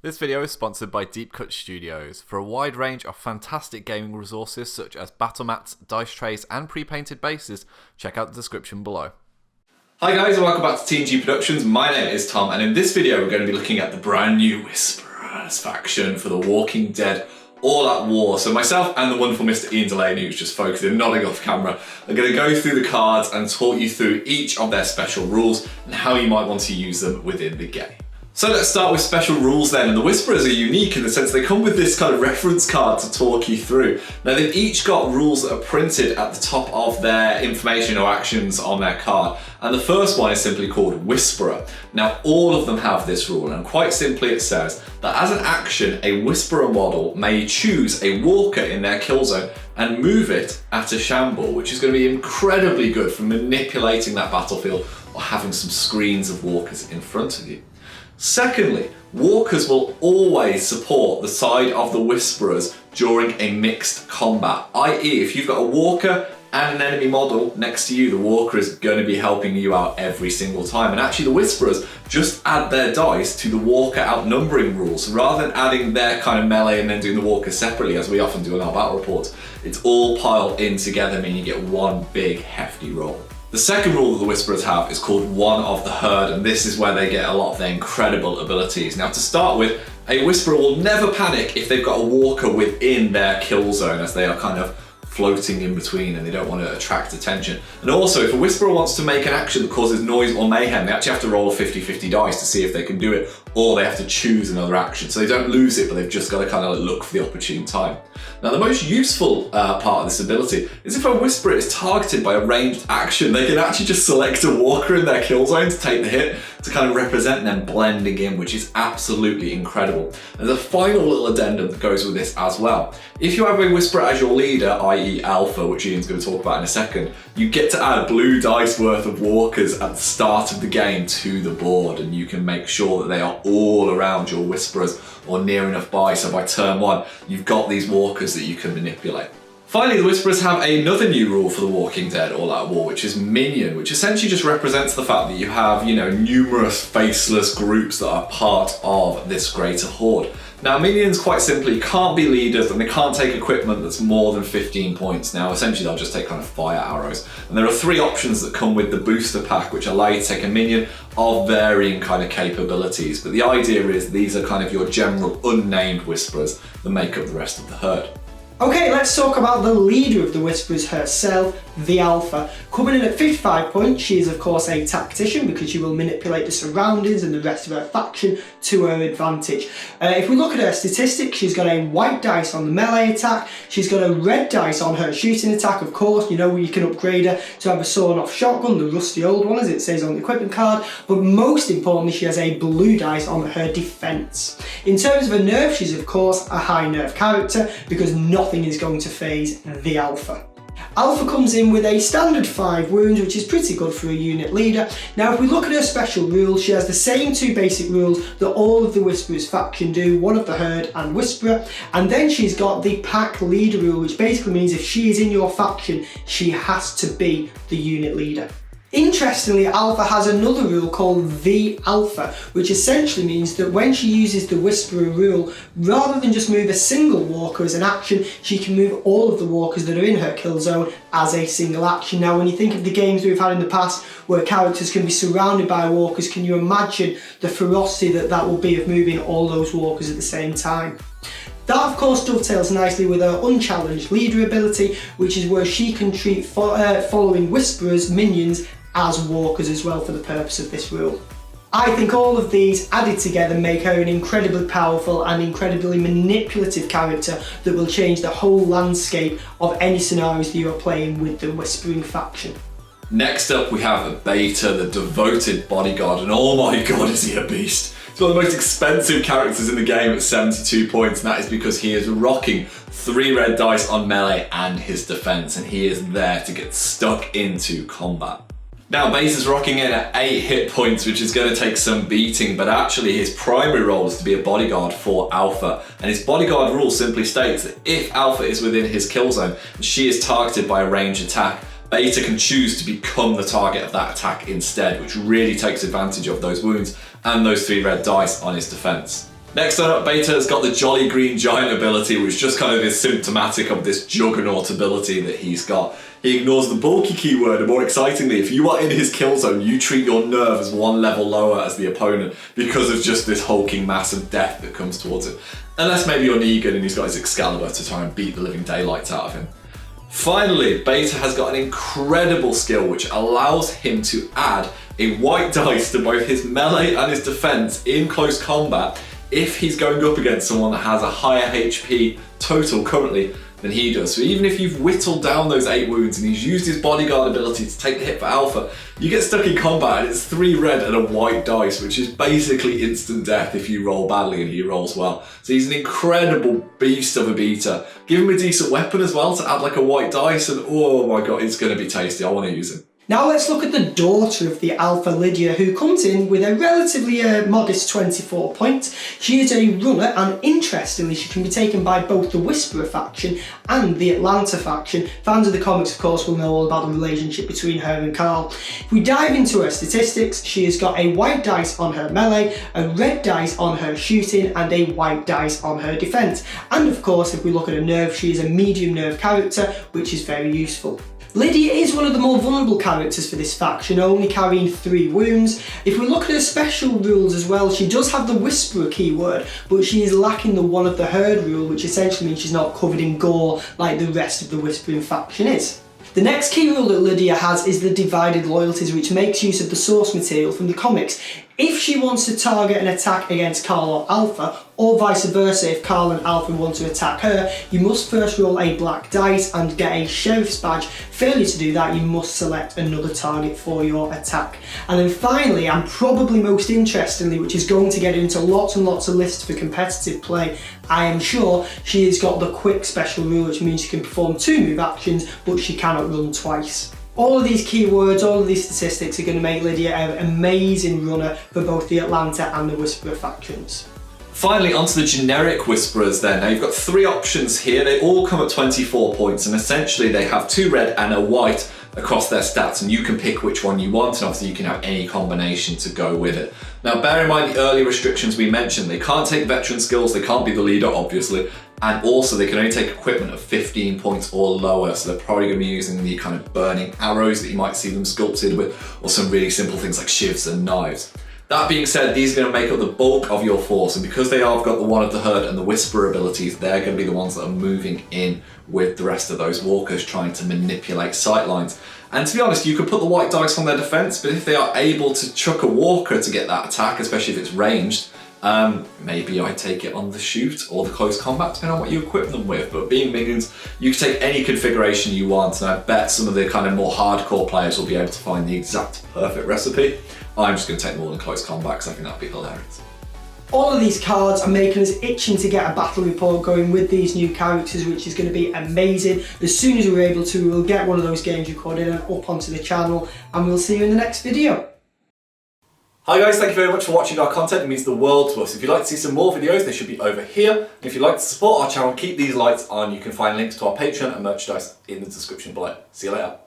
This video is sponsored by Deep Cut Studios. For a wide range of fantastic gaming resources such as battle mats, dice trays and pre-painted bases, check out the description below. Hi guys and welcome back to TNG Productions. My name is Tom and in this video we're going to be looking at the brand new Whisperers faction for the Walking Dead All Out War. So myself and the wonderful Mr. Ian Delaney, who's just focusing, nodding off camera, are going to go through the cards and talk you through each of their special rules and how you might want to use them within the game. So let's start with special rules then, and the Whisperers are unique in the sense they come with this kind of reference card to talk you through. Now they've each got rules that are printed at the top of their information or actions on their card, and the first one is simply called Whisperer. Now all of them have this rule, and quite simply it says that as an action, a Whisperer model may choose a walker in their kill zone and move it at a shamble, which is going to be incredibly good for manipulating that battlefield or having some screens of walkers in front of you. Secondly, walkers will always support the side of the Whisperers during a mixed combat, i.e. if you've got a walker and an enemy model next to you, the walker is going to be helping you out every single time. And actually the Whisperers just add their dice to the walker outnumbering rules. Rather than adding their kind of melee and then doing the walker separately, as we often do in our battle reports, it's all piled in together, meaning you get one big hefty roll. The second rule that the Whisperers have is called One of the Herd, and this is where they get a lot of their incredible abilities. Now to start with, a Whisperer will never panic if they've got a walker within their kill zone, as they are kind of floating in between and they don't want to attract attention. And also, if a Whisperer wants to make an action that causes noise or mayhem, they actually have to roll a 50-50 dice to see if they can do it, or they have to choose another action. So they don't lose it, but they've just got to kind of look for the opportune time. Now the most useful part of this ability is if a Whisperer is targeted by a ranged action, they can actually just select a walker in their kill zone to take the hit, to kind of represent them blending in, which is absolutely incredible. And the final little addendum that goes with this as well. If you have a Whisperer as your leader, i.e. Alpha, which Ian's going to talk about in a second, you get to add blue dice worth of walkers at the start of the game to the board, and you can make sure that they are all around your Whisperers or near enough by, so by turn one, you've got these walkers that you can manipulate. Finally, the Whisperers have another new rule for the Walking Dead All Out War, which is Minion, which essentially just represents the fact that you have, numerous faceless groups that are part of this greater horde. Now, minions quite simply can't be leaders and they can't take equipment that's more than 15 points. Now, essentially they'll just take kind of fire arrows. And there are three options that come with the booster pack, which allow you to take a minion of varying kind of capabilities. But the idea is these are kind of your general unnamed Whisperers that make up the rest of the herd. Okay, let's talk about the leader of the Whisperers herself, the Alpha. Coming in at 55 points, she is of course a tactician because she will manipulate the surroundings and the rest of her faction to her advantage. If we look at her statistics, she's got a white dice on the melee attack, she's got a red dice on her shooting attack, of course, where you can upgrade her to have a sawn-off shotgun, the rusty old one as it says on the equipment card, but most importantly she has a blue dice on her defense. In terms of her nerf, she's of course a high nerf character because nothing is going to phase the Alpha. Alpha comes in with a standard 5 wounds, which is pretty good for a unit leader. Now if we look at her special rules, she has the same two basic rules that all of the Whisperers faction do, One of the Herd and Whisperer, and then she's got the pack leader rule, which basically means if she is in your faction, she has to be the unit leader. Interestingly, Alpha has another rule called the Alpha, which essentially means that when she uses the Whisperer rule, rather than just move a single walker as an action, she can move all of the walkers that are in her kill zone as a single action. Now, when you think of the games we've had in the past where characters can be surrounded by walkers, can you imagine the ferocity that will be of moving all those walkers at the same time? That of course dovetails nicely with her unchallenged leader ability, which is where she can treat following Whisperers minions as walkers as well for the purpose of this rule. I think all of these added together make her an incredibly powerful and incredibly manipulative character that will change the whole landscape of any scenarios that you are playing with the Whispering faction. Next up we have Beta, the devoted bodyguard, and oh my god is he a beast. He's one of the most expensive characters in the game at 72 points, and that is because he is rocking 3 red dice on melee and his defense, and he is there to get stuck into combat. Now Beta's rocking in at 8 hit points, which is going to take some beating, but actually his primary role is to be a bodyguard for Alpha, and his bodyguard rule simply states that if Alpha is within his kill zone and she is targeted by a ranged attack, Beta can choose to become the target of that attack instead, which really takes advantage of those wounds and those 3 red dice on his defense. Next up, Beta has got the Jolly Green Giant ability, which just kind of is symptomatic of this juggernaut ability that he's got. He ignores the bulky keyword, and more excitingly, if you are in his kill zone, you treat your nerve as one level lower as the opponent because of just this hulking mass of death that comes towards him. Unless maybe you're Negan and he's got his Excalibur to try and beat the living daylights out of him. Finally, Beta has got an incredible skill which allows him to add a white dice to both his melee and his defense in close combat if he's going up against someone that has a higher HP total currently than he does. So even if you've whittled down those 8 wounds and he's used his bodyguard ability to take the hit for alpha, you get stuck in combat and it's 3 red and a white dice, which is basically instant death if you roll badly and he rolls well. So he's an incredible beast of a Beta. Give him a decent weapon as well to add like a white dice and oh my god, it's going to be tasty. I want to use him. Now let's look at the daughter of the Alpha, Lydia, who comes in with a relatively modest 24 points. She is a runner, and interestingly she can be taken by both the Whisperer faction and the Atlanta faction. Fans of the comics of course will know all about the relationship between her and Carl. If we dive into her statistics, she has got a white dice on her melee, a red dice on her shooting, and a white dice on her defense. And of course if we look at her nerve, she is a medium nerve character, which is very useful. Lydia is one of the more vulnerable characters for this faction, only carrying 3 wounds. If we look at her special rules as well, she does have the Whisperer keyword, but she is lacking the One of the Herd rule, which essentially means she's not covered in gore like the rest of the Whispering faction is. The next key rule that Lydia has is the divided loyalties, which makes use of the source material from the comics. If she wants to target an attack against Carl or Alpha, or vice versa, if Carl and Alpha want to attack her, you must first roll a black dice and get a sheriff's badge. Failure to do that, you must select another target for your attack. And then finally, and probably most interestingly, which is going to get into lots and lots of lists for competitive play, I am sure, she has got the quick special rule, which means she can perform 2 move actions, but she cannot run twice. All of these keywords, all of these statistics are going to make Lydia an amazing runner for both the Atlanta and the Whisperer factions. Finally, onto the generic Whisperers then. Now you've got 3 options here. They all come at 24 points and essentially they have 2 red and a white across their stats, and you can pick which one you want, and obviously you can have any combination to go with it. Now bear in mind the early restrictions we mentioned. They can't take veteran skills, they can't be the leader obviously, and also they can only take equipment of 15 points or lower, so they're probably going to be using the kind of burning arrows that you might see them sculpted with, or some really simple things like shivs and knives. That being said, these are going to make up the bulk of your force, and because they have got the One of the Herd and the Whisperer abilities, they're going to be the ones that are moving in with the rest of those walkers, trying to manipulate sightlines. And to be honest, you could put the white dice on their defense, but if they are able to chuck a walker to get that attack, especially if it's ranged, maybe I take it on the shoot or the close combat, depending on what you equip them with. But being minions, you can take any configuration you want, and I bet some of the kind of more hardcore players will be able to find the exact perfect recipe. I'm just going to take them all in close combat because I think that'd be hilarious. All of these cards are making us itching to get a battle report going with these new characters, which is going to be amazing. As soon as we're able to, we'll get one of those games recorded and up onto the channel, and we'll see you in the next video. Hi guys, thank you very much for watching our content. It means the world to us. If you'd like to see some more videos, they should be over here. And if you'd like to support our channel, keep these lights on. You can find links to our Patreon and merchandise in the description below. See you later.